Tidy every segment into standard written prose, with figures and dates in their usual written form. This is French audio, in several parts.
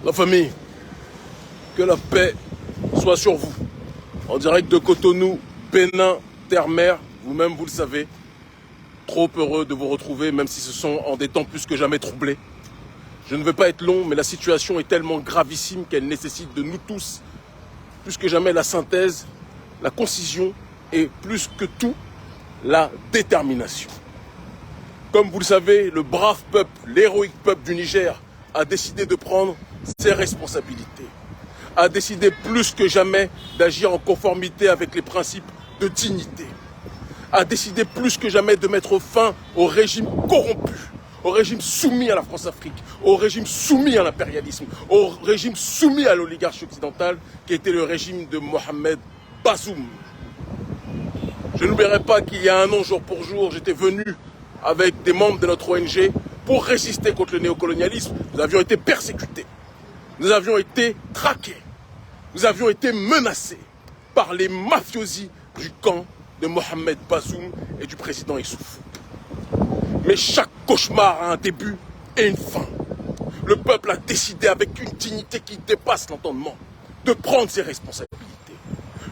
La famille, que la paix soit sur vous. En direct de Cotonou, Bénin, terre-mer, vous-même vous le savez. Trop heureux de vous retrouver, même si ce sont en des temps plus que jamais troublés. Je ne veux pas être long, mais la situation est tellement gravissime qu'elle nécessite de nous tous, plus que jamais, la synthèse, la concision et plus que tout, la détermination. Comme vous le savez, le brave peuple, l'héroïque peuple du Niger a décidé de prendre ses responsabilités, a décidé plus que jamais d'agir en conformité avec les principes de dignité, a décidé plus que jamais de mettre fin au régime corrompu, au régime soumis à la France-Afrique, au régime soumis à l'impérialisme, au régime soumis à l'oligarchie occidentale qui était le régime de Mohamed Bazoum. Je n'oublierai pas qu'il y a un an, jour pour jour, j'étais venu avec des membres de notre ONG pour résister contre le néocolonialisme. Nous avions été persécutés, nous avions été traqués, nous avions été menacés par les mafiosi du camp de Mohamed Bazoum et du président Issoufou. Mais chaque cauchemar a un début et une fin. Le peuple a décidé avec une dignité qui dépasse l'entendement de prendre ses responsabilités.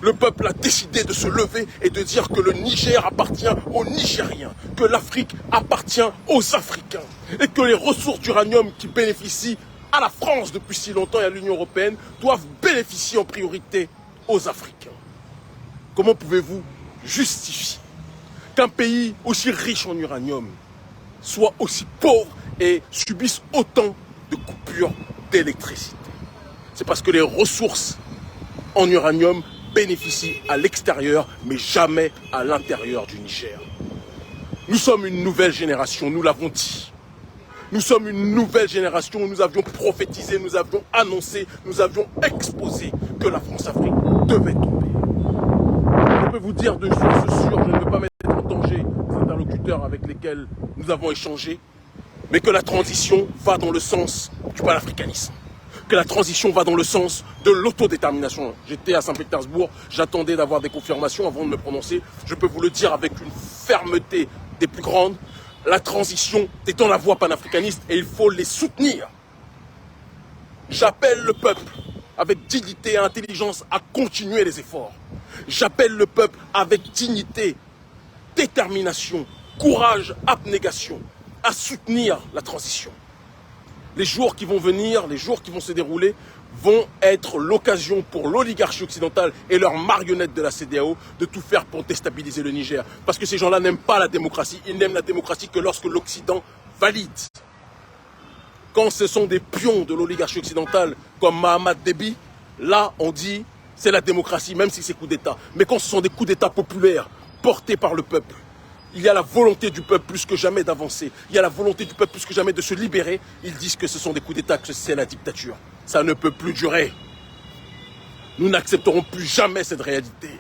Le peuple a décidé de se lever et de dire que le Niger appartient aux Nigériens, que l'Afrique appartient aux Africains et que les ressources d'uranium qui bénéficient à la France depuis si longtemps et à l'Union européenne doivent bénéficier en priorité aux Africains. Comment pouvez-vous justifier qu'un pays aussi riche en uranium soit aussi pauvre et subisse autant de coupures d'électricité? C'est parce que les ressources en uranium bénéficient à l'extérieur, mais jamais à l'intérieur du Niger. Nous sommes une nouvelle génération, nous l'avons dit. Nous sommes une nouvelle génération, nous avions prophétisé, nous avions annoncé, nous avions exposé que la France-Afrique devait tomber. Je peux vous dire d'une source sûre, je ne veux pas mettre en danger les interlocuteurs avec lesquels nous avons échangé, mais que la transition va dans le sens du panafricanisme, que la transition va dans le sens de l'autodétermination. J'étais à Saint-Pétersbourg, j'attendais d'avoir des confirmations avant de me prononcer. Je peux vous le dire avec une fermeté des plus grandes, la transition est dans la voie panafricaniste et il faut les soutenir. J'appelle le peuple avec dignité et intelligence à continuer les efforts. J'appelle le peuple avec dignité, détermination, courage, abnégation, à soutenir la transition. Les jours qui vont venir, les jours qui vont se dérouler, vont être l'occasion pour l'oligarchie occidentale et leurs marionnettes de la CEDEAO de tout faire pour déstabiliser le Niger. Parce que ces gens-là n'aiment pas la démocratie, ils n'aiment la démocratie que lorsque l'Occident valide. Quand ce sont des pions de l'oligarchie occidentale comme Mahamat Déby, là on dit c'est la démocratie, même si c'est coup d'État. Mais quand ce sont des coups d'État populaires portés par le peuple, il y a la volonté du peuple plus que jamais d'avancer. Il y a la volonté du peuple plus que jamais de se libérer. Ils disent que ce sont des coups d'État, que c'est la dictature. Ça ne peut plus durer. Nous n'accepterons plus jamais cette réalité.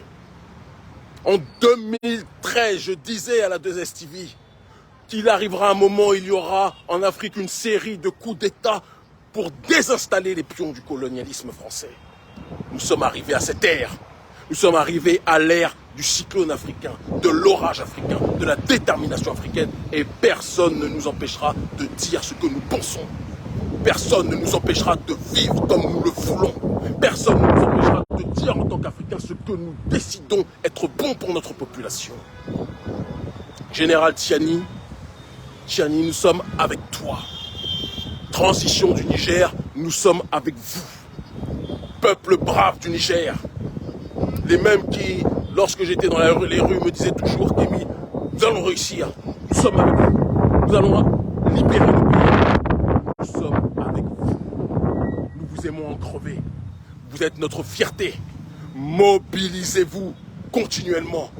En 2013, je disais à la 2STV qu'il arrivera un moment où il y aura en Afrique une série de coups d'État pour désinstaller les pions du colonialisme français. Nous sommes arrivés à cette ère. Nous sommes arrivés à l'ère du cyclone africain, de l'orage africain, de la détermination africaine et personne ne nous empêchera de dire ce que nous pensons. Personne ne nous empêchera de vivre comme nous le voulons. Personne ne nous empêchera de dire en tant qu'Africains ce que nous décidons être bon pour notre population. Général Tiani, nous sommes avec toi. Transition du Niger, nous sommes avec vous. Peuple brave du Niger. Les mêmes qui, lorsque j'étais dans les rues, me disaient toujours « Kémy, nous allons réussir, nous sommes avec vous, nous allons libérer le pays, nous sommes avec vous, nous vous aimons en crever, vous êtes notre fierté, mobilisez-vous continuellement,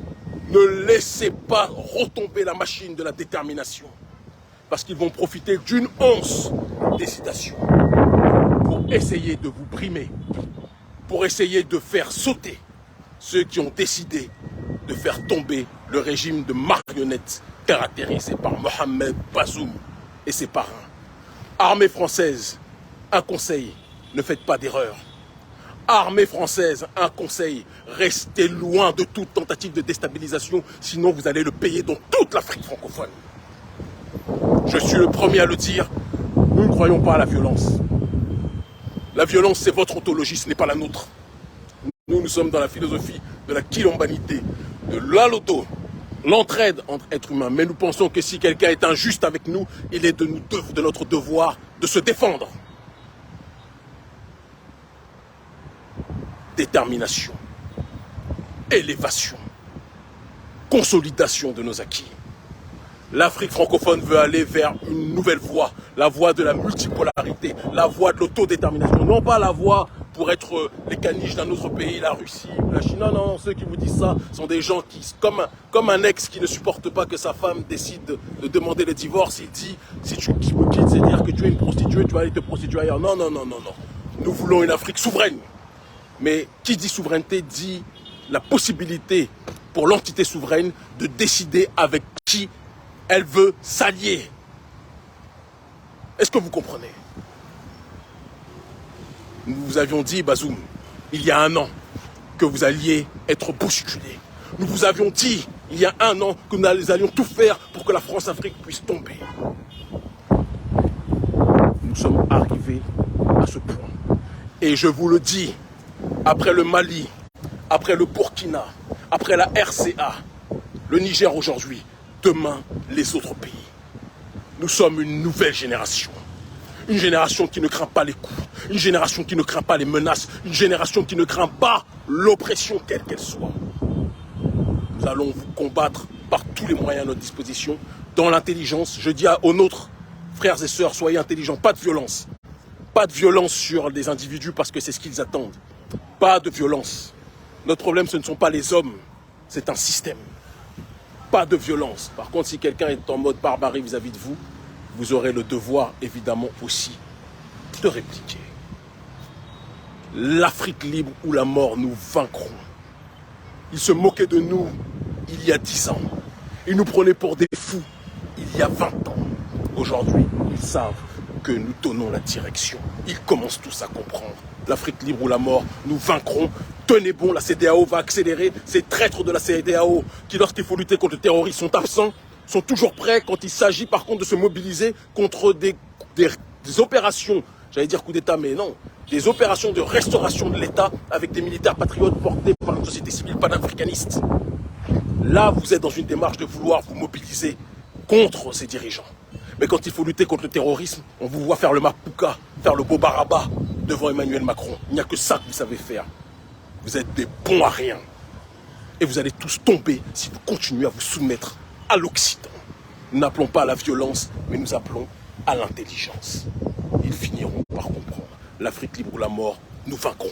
ne laissez pas retomber la machine de la détermination, parce qu'ils vont profiter d'une once d'hésitation pour essayer de vous brimer, pour essayer de faire sauter ceux qui ont décidé de faire tomber le régime de marionnettes caractérisé par Mohamed Bazoum et ses parrains. Armée française, un conseil, ne faites pas d'erreur. Armée française, un conseil, restez loin de toute tentative de déstabilisation, sinon vous allez le payer dans toute l'Afrique francophone. Je suis le premier à le dire, nous ne croyons pas à la violence. La violence, c'est votre ontologie, ce n'est pas la nôtre. Nous, nous sommes dans la philosophie de la quilombanité, de l'aloto, l'entraide entre êtres humains. Mais nous pensons que si quelqu'un est injuste avec nous, il est de notre devoir de se défendre. Détermination, élévation, consolidation de nos acquis. L'Afrique francophone veut aller vers une nouvelle voie, la voie de la multipolarité, la voie de l'autodétermination, non pas la voie pour être les caniches d'un autre pays, la Russie, la Chine. Non, non, ceux qui vous disent ça sont des gens qui, comme un ex qui ne supporte pas que sa femme décide de demander le divorce, il dit, si tu me quittes, c'est dire que tu es une prostituée, tu vas aller te prostituer ailleurs. Non, non, non, non, non. Nous voulons une Afrique souveraine. Mais qui dit souveraineté dit la possibilité pour l'entité souveraine de décider avec qui elle veut s'allier. Est-ce que vous comprenez? Nous vous avions dit, Bazoum, il y a un an, que vous alliez être bousculé. Nous vous avions dit, il y a un an, que nous allions tout faire pour que la France-Afrique puisse tomber. Nous sommes arrivés à ce point. Et je vous le dis, après le Mali, après le Burkina, après la RCA, le Niger aujourd'hui, demain les autres pays. Nous sommes une nouvelle génération. Une génération qui ne craint pas les coups, une génération qui ne craint pas les menaces, une génération qui ne craint pas l'oppression quelle qu'elle soit. Nous allons vous combattre par tous les moyens à notre disposition, dans l'intelligence. Je dis aux nôtres, frères et sœurs, soyez intelligents, pas de violence. Pas de violence sur des individus parce que c'est ce qu'ils attendent. Pas de violence. Notre problème, ce ne sont pas les hommes, c'est un système. Pas de violence. Par contre, si quelqu'un est en mode barbarie vis-à-vis de vous, vous aurez le devoir, évidemment, aussi, de répliquer. L'Afrique libre ou la mort, nous vaincrons. Ils se moquaient de nous il y a 10 ans. Ils nous prenaient pour des fous il y a 20 ans. Aujourd'hui, ils savent que nous donnons la direction. Ils commencent tous à comprendre. L'Afrique libre ou la mort, nous vaincrons. Tenez bon, la CEDEAO va accélérer. Ces traîtres de la CEDEAO qui, lorsqu'il faut lutter contre le terrorisme, sont absents, sont toujours prêts quand il s'agit par contre de se mobiliser contre des opérations, j'allais dire coup d'État, mais non, des opérations de restauration de l'État avec des militaires patriotes portés par une société civile panafricaniste. Là, vous êtes dans une démarche de vouloir vous mobiliser contre ces dirigeants. Mais quand il faut lutter contre le terrorisme, on vous voit faire le Mapuka, faire le Bobaraba devant Emmanuel Macron. Il n'y a que ça que vous savez faire. Vous êtes des bons à rien. Et vous allez tous tomber si vous continuez à vous soumettre à l'Occident. Nous n'appelons pas à la violence, mais nous appelons à l'intelligence. Ils finiront par comprendre. L'Afrique libre ou la mort, nous vaincrons.